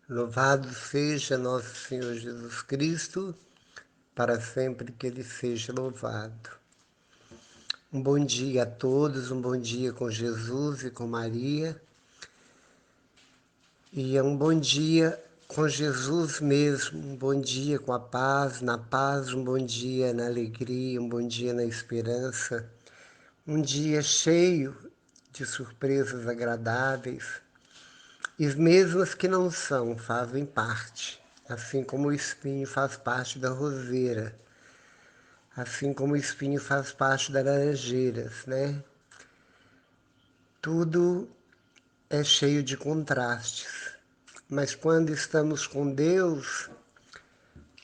Louvado seja nosso Senhor Jesus Cristo, para sempre que Ele seja louvado. Um bom dia a todos, um bom dia com Jesus e com Maria. E é um bom dia com Jesus mesmo, um bom dia com a paz, na paz, um bom dia na alegria, um bom dia na esperança. Um dia cheio de surpresas agradáveis. E mesmo as que não são, fazem parte. Assim como o espinho faz parte da roseira, assim como o espinho faz parte das laranjeiras, né? Tudo é cheio de contrastes. Mas quando estamos com Deus,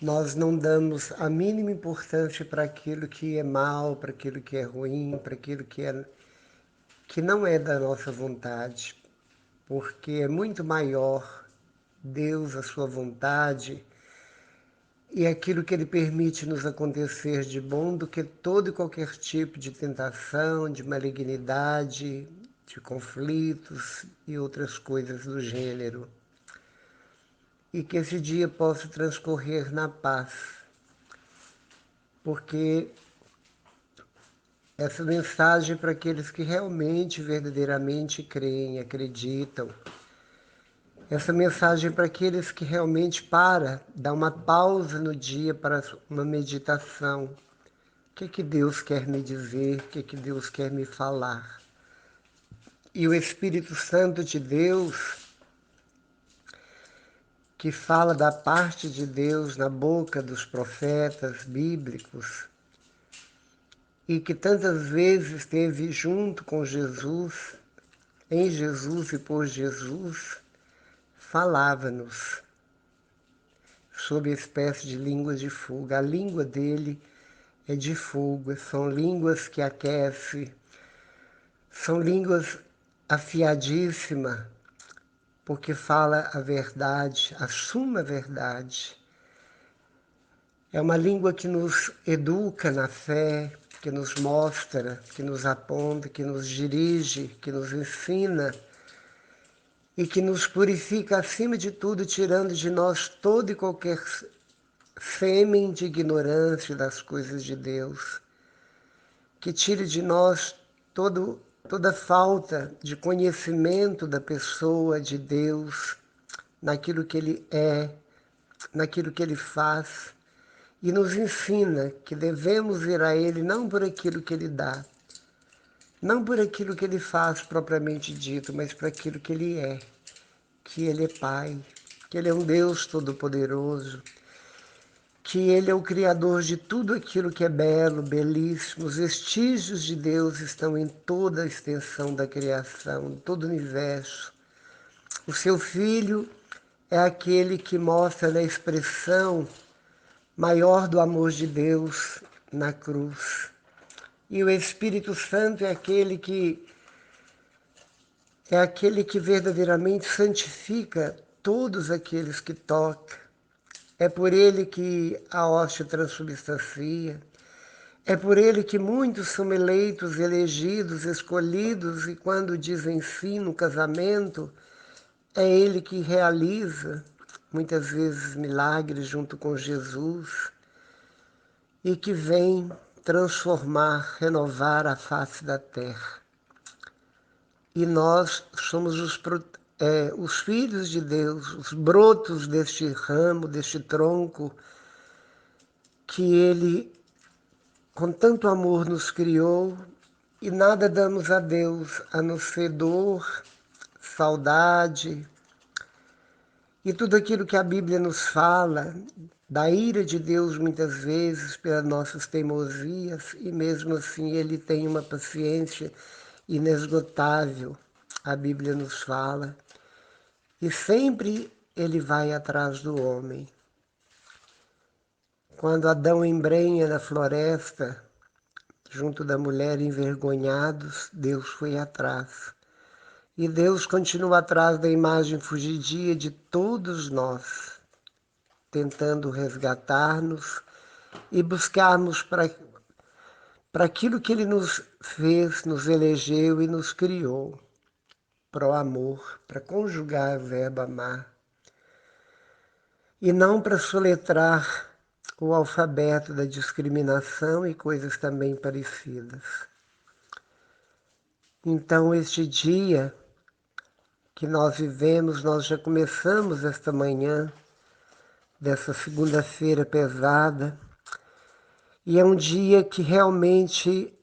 nós não damos a mínima importância para aquilo que é mal, para aquilo que é ruim, para aquilo que não é da nossa vontade, porque é muito maior Deus, a sua vontade, e aquilo que Ele permite nos acontecer de bom do que todo e qualquer tipo de tentação, de malignidade, de conflitos e outras coisas do gênero. E que esse dia possa transcorrer na paz, porque essa mensagem para aqueles que realmente, verdadeiramente creem, acreditam, essa mensagem para aqueles que realmente dá uma pausa no dia para uma meditação. O que Deus quer me dizer? O que Deus quer me falar? E o Espírito Santo de Deus, que fala da parte de Deus na boca dos profetas bíblicos, e que tantas vezes esteve junto com Jesus, em Jesus e por Jesus, falava-nos sob espécie de línguas de fogo. A língua dele é de fogo, são línguas que aquecem, são línguas afiadíssimas, porque fala a verdade, a suma verdade. É uma língua que nos educa na fé, que nos mostra, que nos aponta, que nos dirige, que nos ensina e que nos purifica acima de tudo, tirando de nós todo e qualquer sêmen de ignorância das coisas de Deus, que tire de nós toda falta de conhecimento da pessoa, de Deus, naquilo que Ele é, naquilo que Ele faz, e nos ensina que devemos ir a Ele não por aquilo que Ele dá, não por aquilo que Ele faz propriamente dito, mas por aquilo que Ele é, que Ele é Pai, que Ele é um Deus Todo-Poderoso, que Ele é o Criador de tudo aquilo que é belo, belíssimo. Os vestígios de Deus estão em toda a extensão da criação, em todo o universo. O seu Filho é aquele que mostra na expressão maior do amor de Deus na cruz. E o Espírito Santo é aquele que verdadeiramente santifica todos aqueles que toca. É por ele que a hóstia transubstancia. É por ele que muitos são eleitos, elegidos, escolhidos, e quando dizem sim no casamento, é ele que realiza, muitas vezes, milagres junto com Jesus, e que vem transformar, renovar a face da terra. E nós somos os filhos de Deus, os brotos deste ramo, deste tronco, que Ele, com tanto amor, nos criou, e nada damos a Deus a não ser dor, saudade, e tudo aquilo que a Bíblia nos fala, da ira de Deus muitas vezes pelas nossas teimosias, e mesmo assim Ele tem uma paciência inesgotável, a Bíblia nos fala, e sempre Ele vai atrás do homem. Quando Adão embrenha na floresta, junto da mulher envergonhados, Deus foi atrás. E Deus continua atrás da imagem fugidia de todos nós, tentando resgatar-nos e buscarmos para aquilo que Ele nos fez, nos elegeu e nos criou, para o amor, para conjugar o verbo amar. e não para soletrar o alfabeto da discriminação e coisas também parecidas. Então, este dia que nós vivemos, nós já começamos esta manhã, dessa segunda-feira pesada, e é um dia que realmente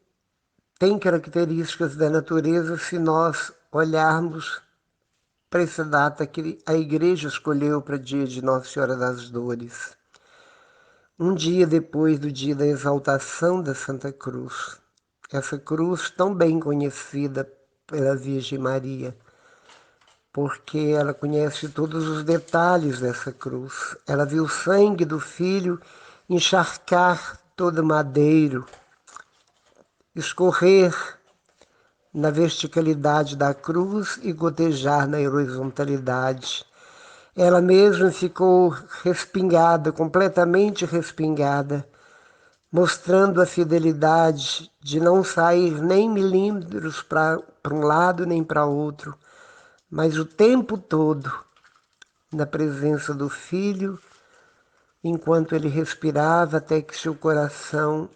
tem características da natureza se nós olharmos para essa data que a igreja escolheu para dia de Nossa Senhora das Dores. Um dia depois do dia da exaltação da Santa Cruz. Essa cruz tão bem conhecida pela Virgem Maria, porque ela conhece todos os detalhes dessa cruz. Ela viu o sangue do Filho encharcar todo madeiro, escorrer na verticalidade da cruz e gotejar na horizontalidade. Ela mesma ficou respingada, completamente respingada, mostrando a fidelidade de não sair nem milímetros para um lado nem para outro, mas o tempo todo na presença do Filho, enquanto ele respirava até que seu coração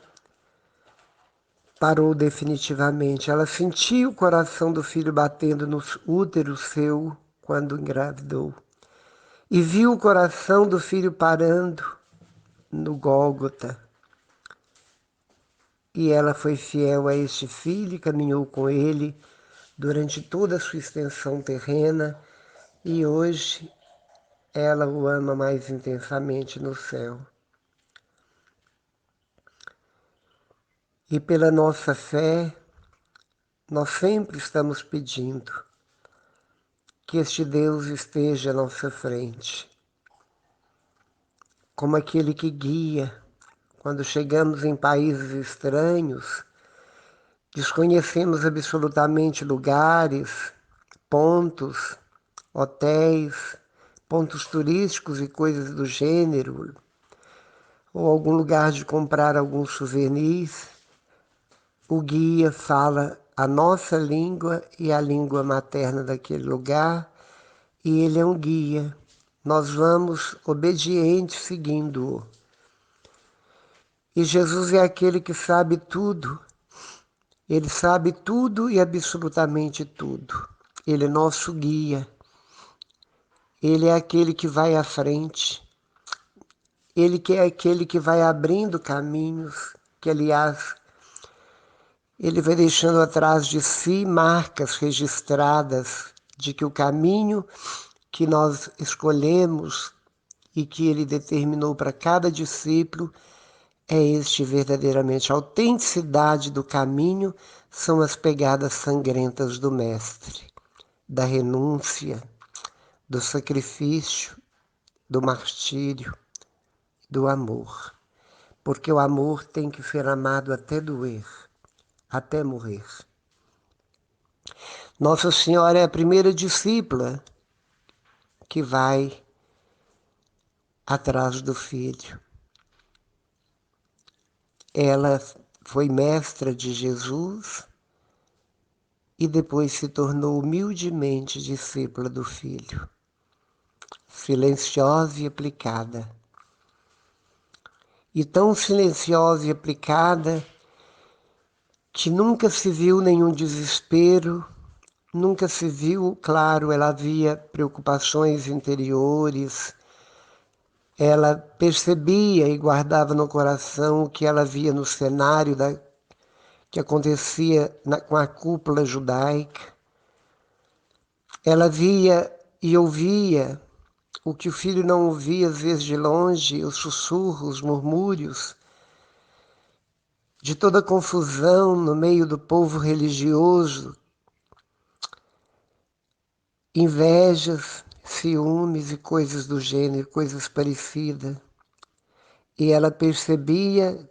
parou definitivamente. Ela sentiu o coração do Filho batendo no útero seu quando engravidou. E viu o coração do Filho parando no Gólgota. E ela foi fiel a este Filho e caminhou com ele durante toda a sua extensão terrena. E hoje ela o ama mais intensamente no céu. E pela nossa fé, nós sempre estamos pedindo que este Deus esteja à nossa frente, como aquele que guia quando chegamos em países estranhos, desconhecemos absolutamente lugares, pontos, hotéis, pontos turísticos e coisas do gênero, ou algum lugar de comprar alguns souvenirs. O guia fala a nossa língua e a língua materna daquele lugar, e ele é um guia. Nós vamos obedientes seguindo-o. E Jesus é aquele que sabe tudo. Ele sabe tudo e absolutamente tudo. Ele é nosso guia. Ele é aquele que vai à frente. Ele que é aquele que vai abrindo caminhos, que aliás ele vai deixando atrás de si marcas registradas de que o caminho que nós escolhemos e que ele determinou para cada discípulo é este verdadeiramente. A autenticidade do caminho são as pegadas sangrentas do Mestre, da renúncia, do sacrifício, do martírio, do amor. Porque o amor tem que ser amado até doer, até morrer. Nossa Senhora é a primeira discípula que vai atrás do Filho. Ela foi mestra de Jesus e depois se tornou humildemente discípula do Filho, silenciosa e aplicada. E tão silenciosa e aplicada que nunca se viu nenhum desespero, nunca se viu, claro, ela havia preocupações interiores, ela percebia e guardava no coração o que ela via no cenário que acontecia com a cúpula judaica. Ela via e ouvia o que o Filho não ouvia, às vezes de longe, os sussurros, os murmúrios, de toda a confusão no meio do povo religioso, invejas, ciúmes e coisas do gênero, coisas parecidas. E ela percebia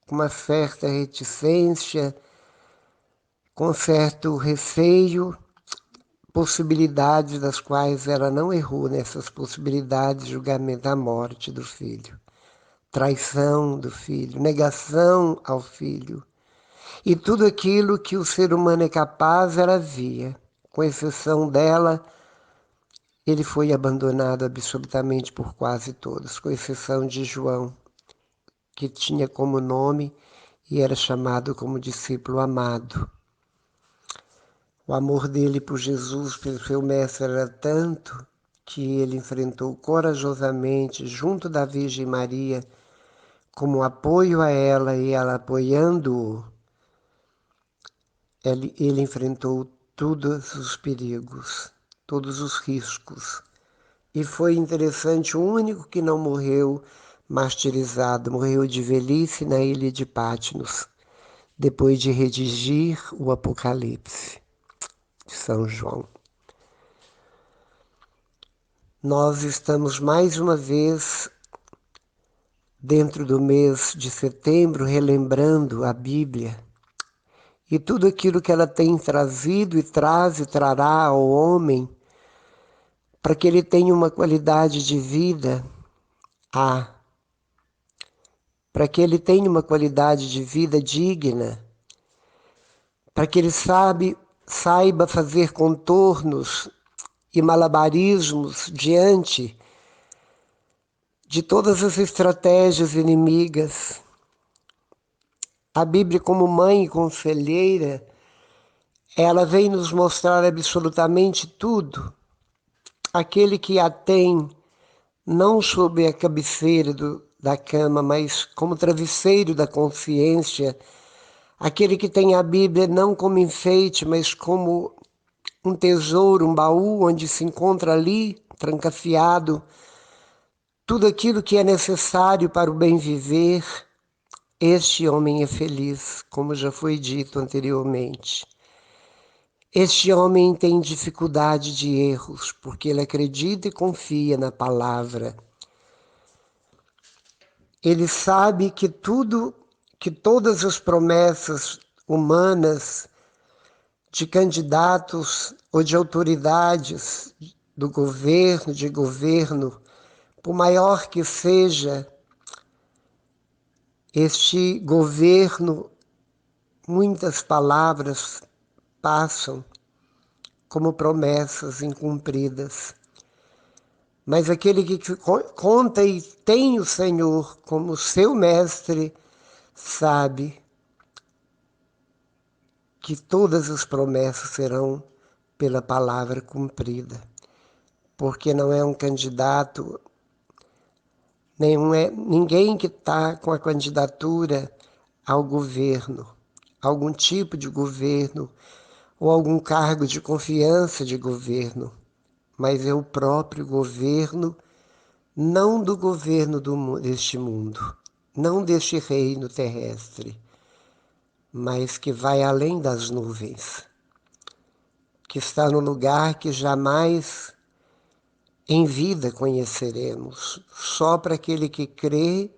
com uma certa reticência, com certo receio, possibilidades das quais ela não errou nessas possibilidades, julgamento da morte do filho, traição do filho, negação ao filho. E tudo aquilo que o ser humano é capaz, ela via, com exceção dela, ele foi abandonado absolutamente por quase todos, com exceção de João, que tinha como nome e era chamado como discípulo amado. O amor dele por Jesus, pelo seu mestre, era tanto que ele enfrentou corajosamente, junto da Virgem Maria, como apoio a ela e ela apoiando-o, ele enfrentou todos os perigos, todos os riscos. E foi interessante, o único que não morreu martirizado, morreu de velhice na ilha de Patmos, depois de redigir o Apocalipse de São João. Nós estamos mais uma vez, dentro do mês de setembro, relembrando a Bíblia e tudo aquilo que ela tem trazido e traz e trará ao homem para que ele tenha uma qualidade de vida para que ele tenha uma qualidade de vida digna, para que ele saiba fazer contornos e malabarismos diante de todas as estratégias inimigas. A Bíblia, como mãe e conselheira, ela vem nos mostrar absolutamente tudo. Aquele que a tem não sob a cabeceira da cama, mas como travesseiro da consciência, aquele que tem a Bíblia não como enfeite, mas como um tesouro, um baú onde se encontra ali, trancafiado, tudo aquilo que é necessário para o bem viver. Este homem é feliz, como já foi dito anteriormente. Este homem tem dificuldade de erros, porque ele acredita e confia na palavra. Ele sabe que todas as promessas humanas de candidatos ou de autoridades do governo, de governo, por maior que seja este governo, muitas palavras passam como promessas incumpridas. Mas aquele que conta e tem o Senhor como seu mestre, sabe que todas as promessas serão pela palavra cumprida. Porque não é um candidato, ninguém que está com a candidatura ao governo, algum tipo de governo, ou algum cargo de confiança de governo, mas é o próprio governo, não do governo deste mundo, não deste reino terrestre, mas que vai além das nuvens, que está no lugar que jamais em vida conheceremos, só para aquele que crê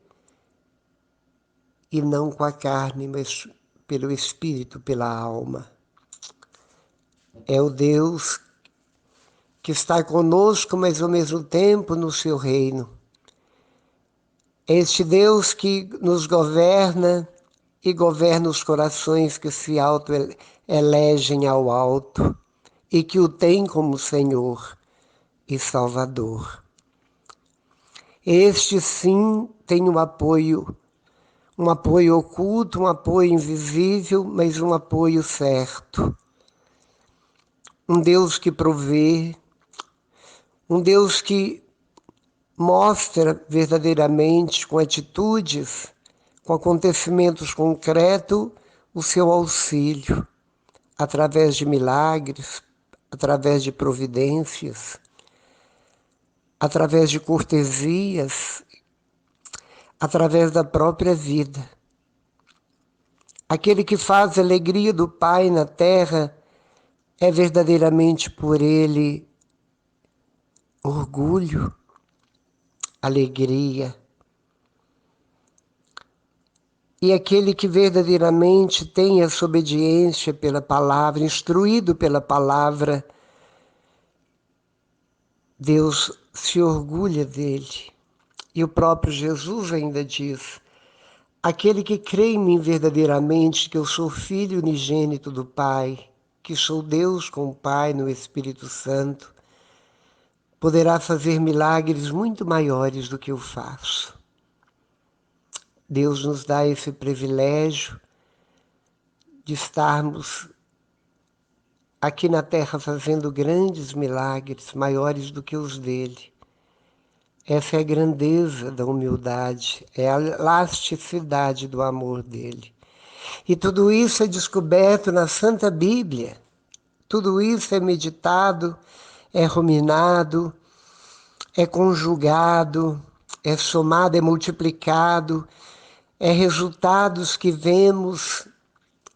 e não com a carne, mas pelo Espírito, pela alma. É o Deus que está conosco, mas ao mesmo tempo no seu reino. É este Deus que nos governa e governa os corações que se auto-elegem ao alto e que o tem como Senhor e Salvador. Este sim tem um apoio oculto, um apoio invisível, mas um apoio certo. Um Deus que provê, um Deus que mostra verdadeiramente, com atitudes, com acontecimentos concretos, o seu auxílio, através de milagres, através de providências, através de cortesias, através da própria vida. Aquele que faz a alegria do Pai na terra é verdadeiramente por ele orgulho, alegria. E aquele que verdadeiramente tem essa obediência pela palavra, instruído pela palavra, Deus se orgulha dele. E o próprio Jesus ainda diz: aquele que crê em mim verdadeiramente, que eu sou filho unigênito do Pai, que sou Deus com o Pai no Espírito Santo, poderá fazer milagres muito maiores do que eu faço. Deus nos dá esse privilégio de estarmos aqui na Terra fazendo grandes milagres, maiores do que os dele. Essa é a grandeza da humildade, é a elasticidade do amor dele. E tudo isso é descoberto na Santa Bíblia. Tudo isso é meditado, é ruminado, é conjugado, é somado, é multiplicado, é resultados que vemos,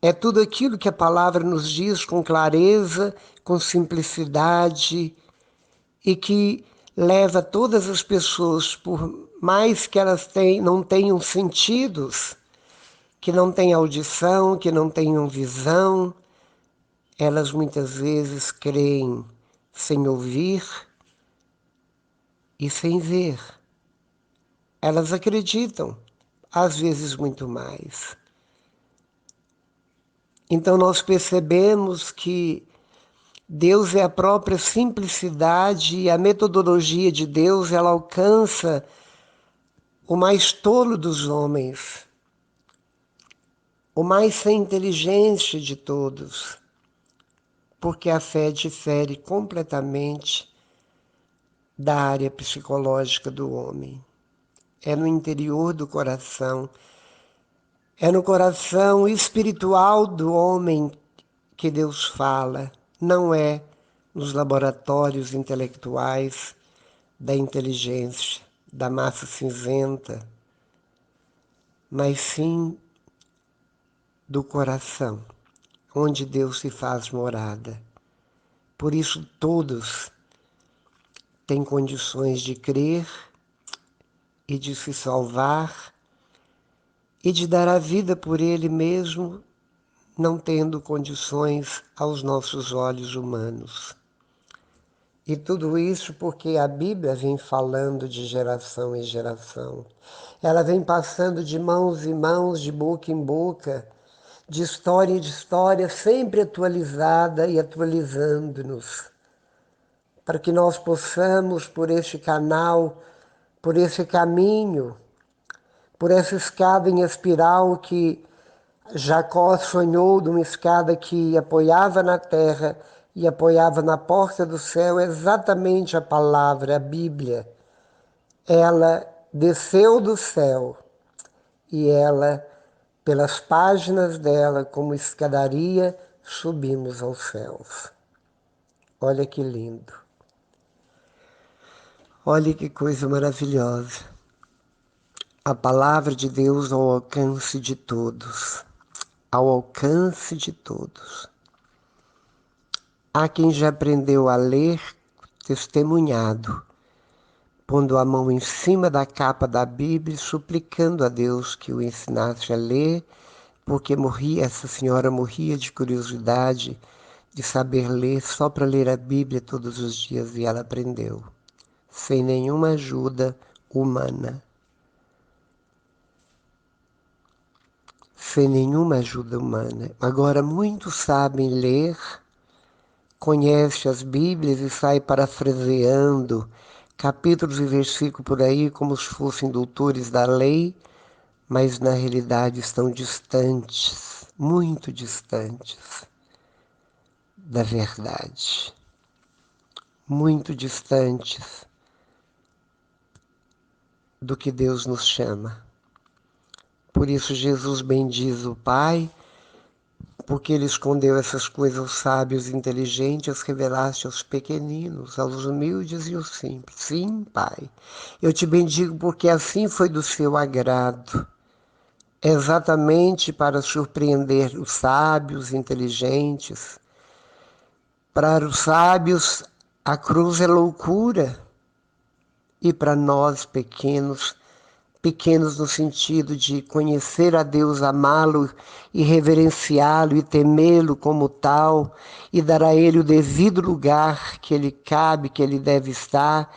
é tudo aquilo que a palavra nos diz com clareza, com simplicidade e que leva todas as pessoas, por mais que elas não tenham sentidos, que não tenham audição, que não tenham visão, elas muitas vezes creem sem ouvir e sem ver. Elas acreditam, às vezes muito mais. Então nós percebemos que Deus é a própria simplicidade e a metodologia de Deus, ela alcança o mais tolo dos homens, o mais sem inteligência de todos, porque a fé difere completamente da área psicológica do homem. É no interior do coração, é no coração espiritual do homem que Deus fala, não é nos laboratórios intelectuais da inteligência, da massa cinzenta, mas sim do coração, onde Deus se faz morada. Por isso todos têm condições de crer e de se salvar e de dar a vida por Ele mesmo, não tendo condições aos nossos olhos humanos. E tudo isso porque a Bíblia vem falando de geração em geração. Ela vem passando de mãos em mãos, de boca em boca, de história em história, sempre atualizada e atualizando-nos, para que nós possamos, por este canal, por esse caminho, por essa escada em espiral que Jacó sonhou, de uma escada que apoiava na terra e apoiava na porta do céu, exatamente a palavra, a Bíblia. Ela desceu do céu e ela, pelas páginas dela, como escadaria, subimos aos céus. Olha que lindo. Olha que coisa maravilhosa. A palavra de Deus ao alcance de todos. Ao alcance de todos. Há quem já aprendeu a ler testemunhado, pondo a mão em cima da capa da Bíblia e suplicando a Deus que o ensinasse a ler, porque essa senhora morria de curiosidade de saber ler só para ler a Bíblia todos os dias, e ela aprendeu, sem nenhuma ajuda humana. Sem nenhuma ajuda humana. Agora, muitos sabem ler, conhece as Bíblias e sai parafraseando capítulos e versículos por aí como se fossem doutores da lei, mas na realidade estão distantes, muito distantes da verdade, muito distantes do que Deus nos chama. Por isso Jesus bendiz o Pai, porque Ele escondeu essas coisas aos sábios e inteligentes, as revelaste aos pequeninos, aos humildes e aos simples. Sim, Pai, eu te bendigo porque assim foi do seu agrado, exatamente para surpreender os sábios inteligentes. Para os sábios, a cruz é loucura, e para nós pequenos no sentido de conhecer a Deus, amá-lo e reverenciá-lo e temê-lo como tal, e dar a Ele o devido lugar que Ele cabe, que Ele deve estar,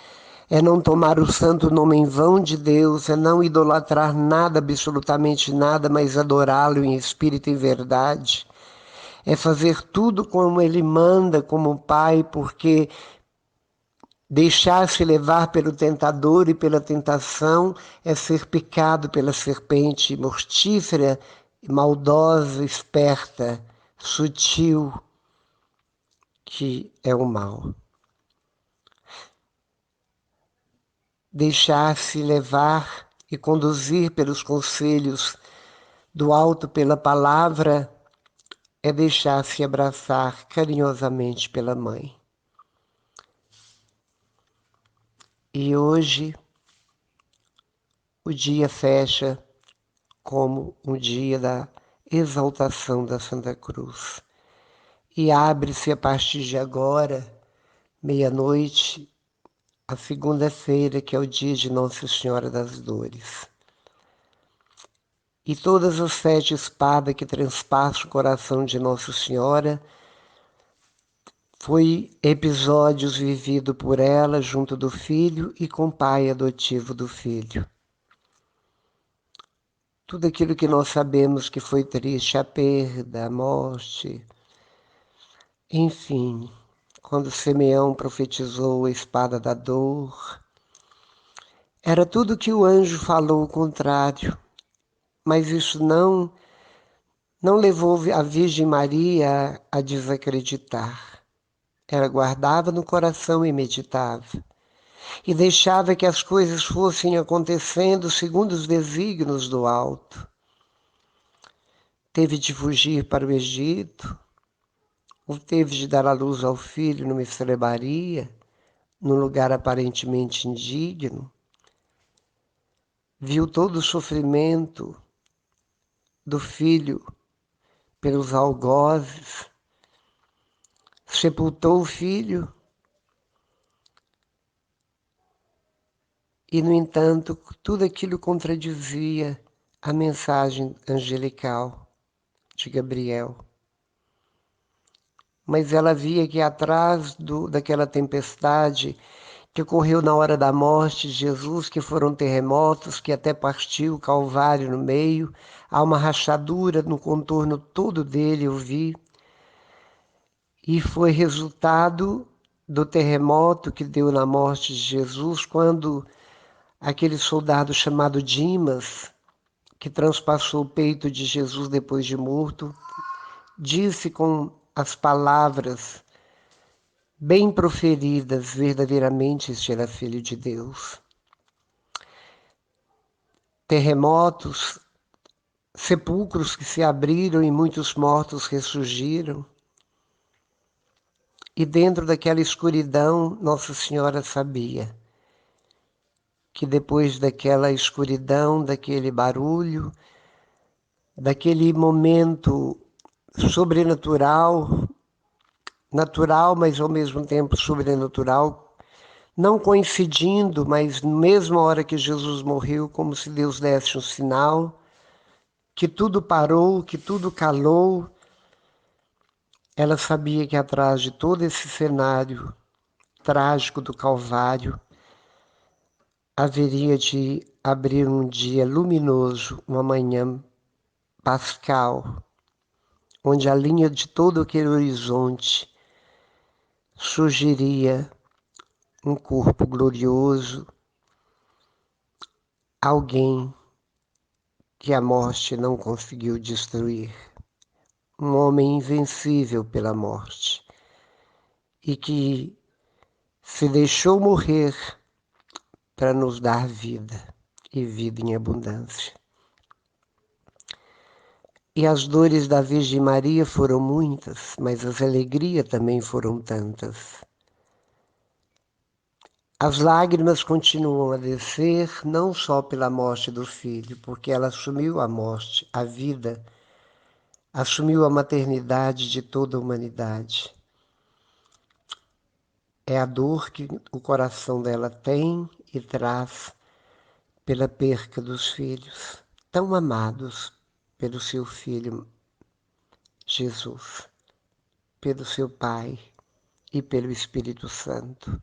é não tomar o santo nome em vão de Deus, é não idolatrar nada, absolutamente nada, mas adorá-lo em espírito e verdade. É fazer tudo como Ele manda, como Pai, porque Deixar-se levar pelo tentador e pela tentação é ser picado pela serpente mortífera, maldosa, esperta, sutil, que é o mal. Deixar-se levar e conduzir pelos conselhos do alto pela palavra é deixar-se abraçar carinhosamente pela mãe. E hoje o dia fecha como um dia da exaltação da Santa Cruz. E abre-se a partir de agora, meia-noite, a segunda-feira, que é o dia de Nossa Senhora das Dores. E todas as 7 espadas que transpassam o coração de Nossa Senhora foi episódios vividos por ela junto do filho e com o pai adotivo do filho. Tudo aquilo que nós sabemos que foi triste, a perda, a morte, enfim, quando Simeão profetizou a espada da dor, era tudo que o anjo falou o contrário, mas isso não levou a Virgem Maria a desacreditar. Ela guardava no coração e meditava, e deixava que as coisas fossem acontecendo segundo os desígnios do alto. Teve de fugir para o Egito, ou teve de dar à luz ao filho numa estrebaria, num lugar aparentemente indigno. Viu todo o sofrimento do filho pelos algozes, sepultou o filho e, no entanto, tudo aquilo contradizia a mensagem angelical de Gabriel. Mas ela via que atrás daquela tempestade que ocorreu na hora da morte de Jesus, que foram terremotos, que até partiu o Calvário no meio, há uma rachadura no contorno todo dele, eu vi, e foi resultado do terremoto que deu na morte de Jesus, quando aquele soldado chamado Dimas, que transpassou o peito de Jesus depois de morto, disse com as palavras bem proferidas, verdadeiramente este era filho de Deus. Terremotos, sepulcros que se abriram e muitos mortos ressurgiram. E dentro daquela escuridão, Nossa Senhora sabia que depois daquela escuridão, daquele barulho, daquele momento sobrenatural, natural, mas ao mesmo tempo sobrenatural, não coincidindo, mas na mesma hora que Jesus morreu, como se Deus desse um sinal, que tudo parou, que tudo calou. Ela sabia que atrás de todo esse cenário trágico do Calvário haveria de abrir um dia luminoso, uma manhã pascal, onde a linha de todo aquele horizonte surgiria um corpo glorioso, alguém que a morte não conseguiu destruir, um homem invencível pela morte e que se deixou morrer para nos dar vida e vida em abundância. E as dores da Virgem Maria foram muitas, mas as alegrias também foram tantas. As lágrimas continuam a descer, não só pela morte do filho, porque ela assumiu a morte, a vida, assumiu a maternidade de toda a humanidade. É a dor que o coração dela tem e traz pela perca dos filhos, tão amados pelo seu filho Jesus, pelo seu Pai e pelo Espírito Santo.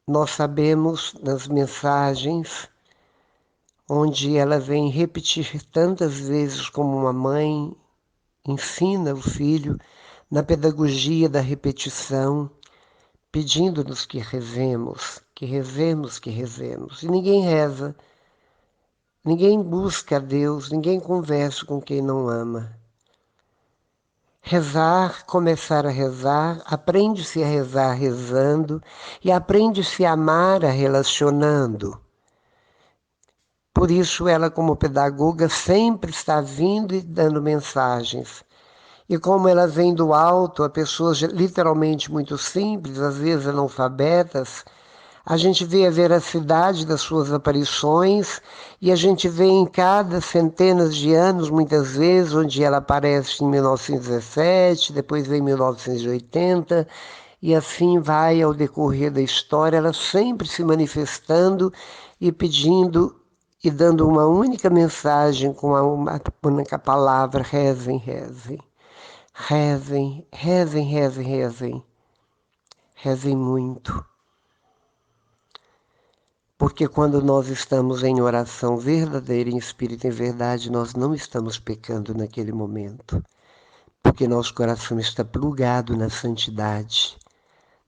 Nós sabemos nas mensagens onde ela vem repetir tantas vezes como uma mãe ensina o filho, na pedagogia da repetição, pedindo-nos que rezemos, que rezemos, que rezemos. E ninguém reza, ninguém busca a Deus, ninguém conversa com quem não ama. Rezar, começar a rezar, aprende-se a rezar rezando e aprende-se a amar a relacionando. Por isso ela, como pedagoga, sempre está vindo e dando mensagens. E como ela vem do alto a pessoas literalmente muito simples, às vezes analfabetas, a gente vê a veracidade das suas aparições e a gente vê em cada centenas de anos, muitas vezes, onde ela aparece em 1917, depois vem 1980, e assim vai ao decorrer da história, ela sempre se manifestando e pedindo e dando uma única mensagem com uma única palavra: rezem, rezem. Rezem, rezem, rezem, rezem. Rezem muito. Porque quando nós estamos em oração verdadeira, em espírito em verdade, nós não estamos pecando naquele momento. Porque nosso coração está plugado na santidade,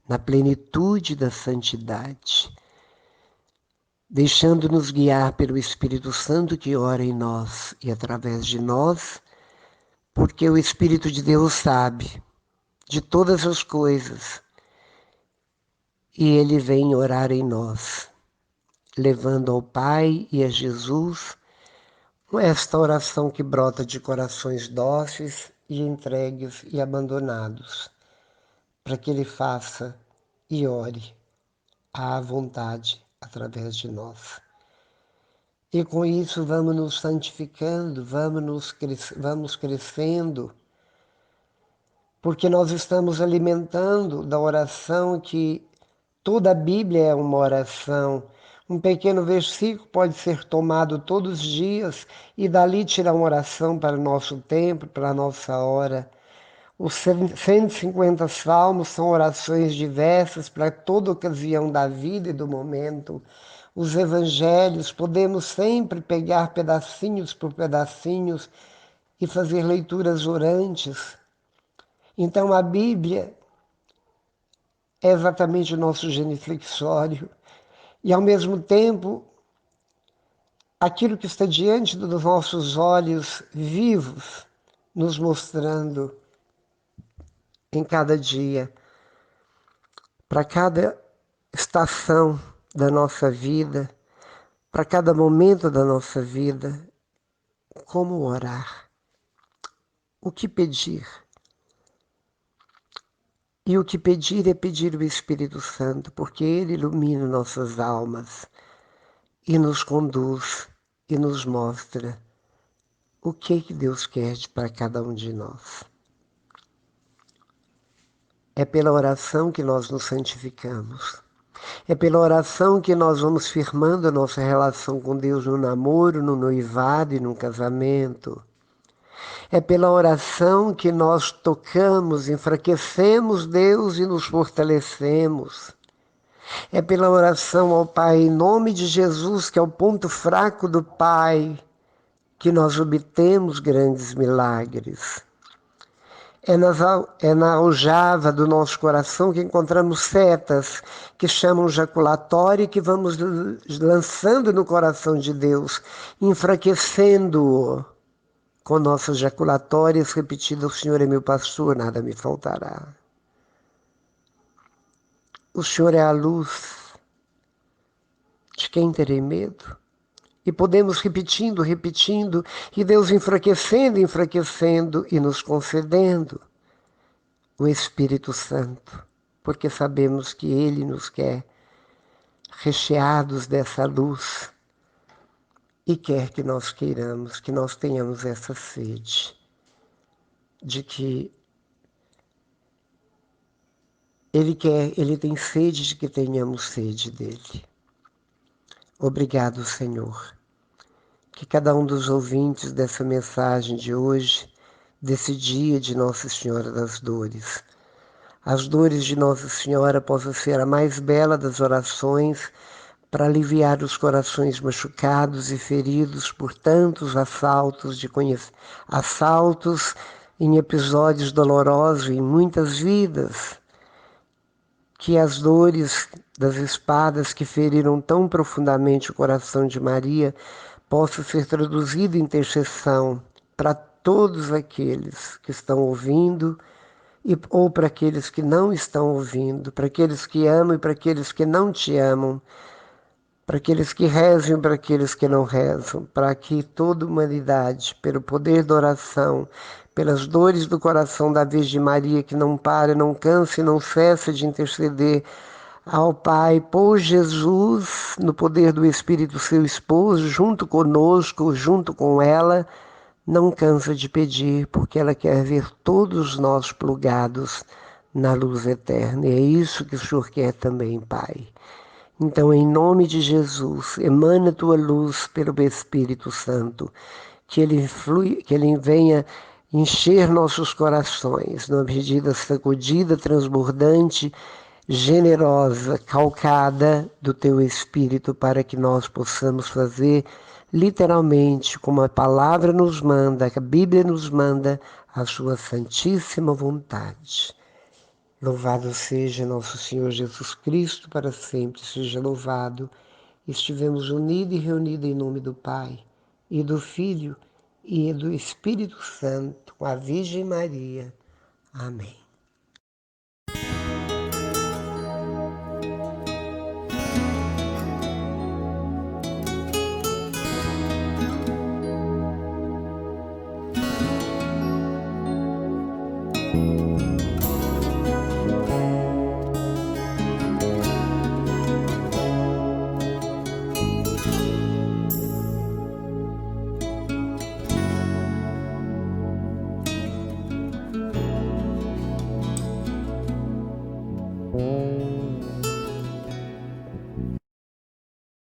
na plenitude da santidade, deixando-nos guiar pelo Espírito Santo que ora em nós e através de nós, porque o Espírito de Deus sabe de todas as coisas e ele vem orar em nós, levando ao Pai e a Jesus esta oração que brota de corações dóceis e entregues e abandonados, para que Ele faça e ore à vontade através de nós. E com isso vamos nos santificando, vamos crescendo, porque nós estamos alimentando da oração que toda a Bíblia é uma oração. Um pequeno versículo pode ser tomado todos os dias e dali tirar uma oração para o nosso tempo, para a nossa hora. Os 150 salmos são orações diversas para toda ocasião da vida e do momento. Os evangelhos, podemos sempre pegar pedacinhos por pedacinhos e fazer leituras orantes. Então a Bíblia é exatamente o nosso genuflexório. E, ao mesmo tempo, aquilo que está diante dos nossos olhos vivos, nos mostrando em cada dia, para cada estação da nossa vida, para cada momento da nossa vida, como orar, o que pedir. E o que pedir é pedir o Espírito Santo, porque ele ilumina nossas almas e nos conduz e nos mostra o que Deus quer para cada um de nós. É pela oração que nós nos santificamos. É pela oração que nós vamos firmando a nossa relação com Deus no namoro, no noivado e no casamento. É pela oração que nós tocamos, enfraquecemos Deus e nos fortalecemos. É pela oração ao Pai, em nome de Jesus, que é o ponto fraco do Pai, que nós obtemos grandes milagres. É na aljava do nosso coração que encontramos setas que chamam jaculatório e que vamos lançando no coração de Deus, enfraquecendo-o com nossas jaculatórias repetidas: o Senhor é meu pastor, nada me faltará. O Senhor é a luz, de quem terei medo? E podemos repetindo, e Deus enfraquecendo e nos concedendo o Espírito Santo, porque sabemos que Ele nos quer recheados dessa luz e quer que nós queiramos, que nós tenhamos essa sede de que Ele tem sede de que tenhamos sede dele. Obrigado, Senhor. Que cada um dos ouvintes dessa mensagem de hoje, desse dia de Nossa Senhora das Dores, as dores de Nossa Senhora possam ser a mais bela das orações para aliviar os corações machucados e feridos por tantos assaltos em episódios dolorosos em muitas vidas, que as dores das espadas que feriram tão profundamente o coração de Maria possam ser traduzidas em intercessão para todos aqueles que estão ouvindo ou para aqueles que não estão ouvindo, para aqueles que amam e para aqueles que não te amam, para aqueles que rezam e para aqueles que não rezam, para que toda a humanidade, pelo poder da oração, pelas dores do coração da Virgem Maria, que não para, não cansa e não cessa de interceder ao Pai por Jesus, no poder do Espírito, seu esposo, junto conosco, junto com ela, não cansa de pedir, porque ela quer ver todos nós plugados na luz eterna. E é isso que o Senhor quer também, Pai. Então, em nome de Jesus, emana tua luz pelo Espírito Santo, que ele venha encher nossos corações, numa medida sacudida, transbordante, generosa, calcada do teu Espírito, para que nós possamos fazer literalmente como a palavra nos manda, a Bíblia nos manda, a sua santíssima vontade. Louvado seja nosso Senhor Jesus Cristo, para sempre seja louvado. Estivemos unidos e reunidos em nome do Pai, e do Filho, e do Espírito Santo, com a Virgem Maria. Amém.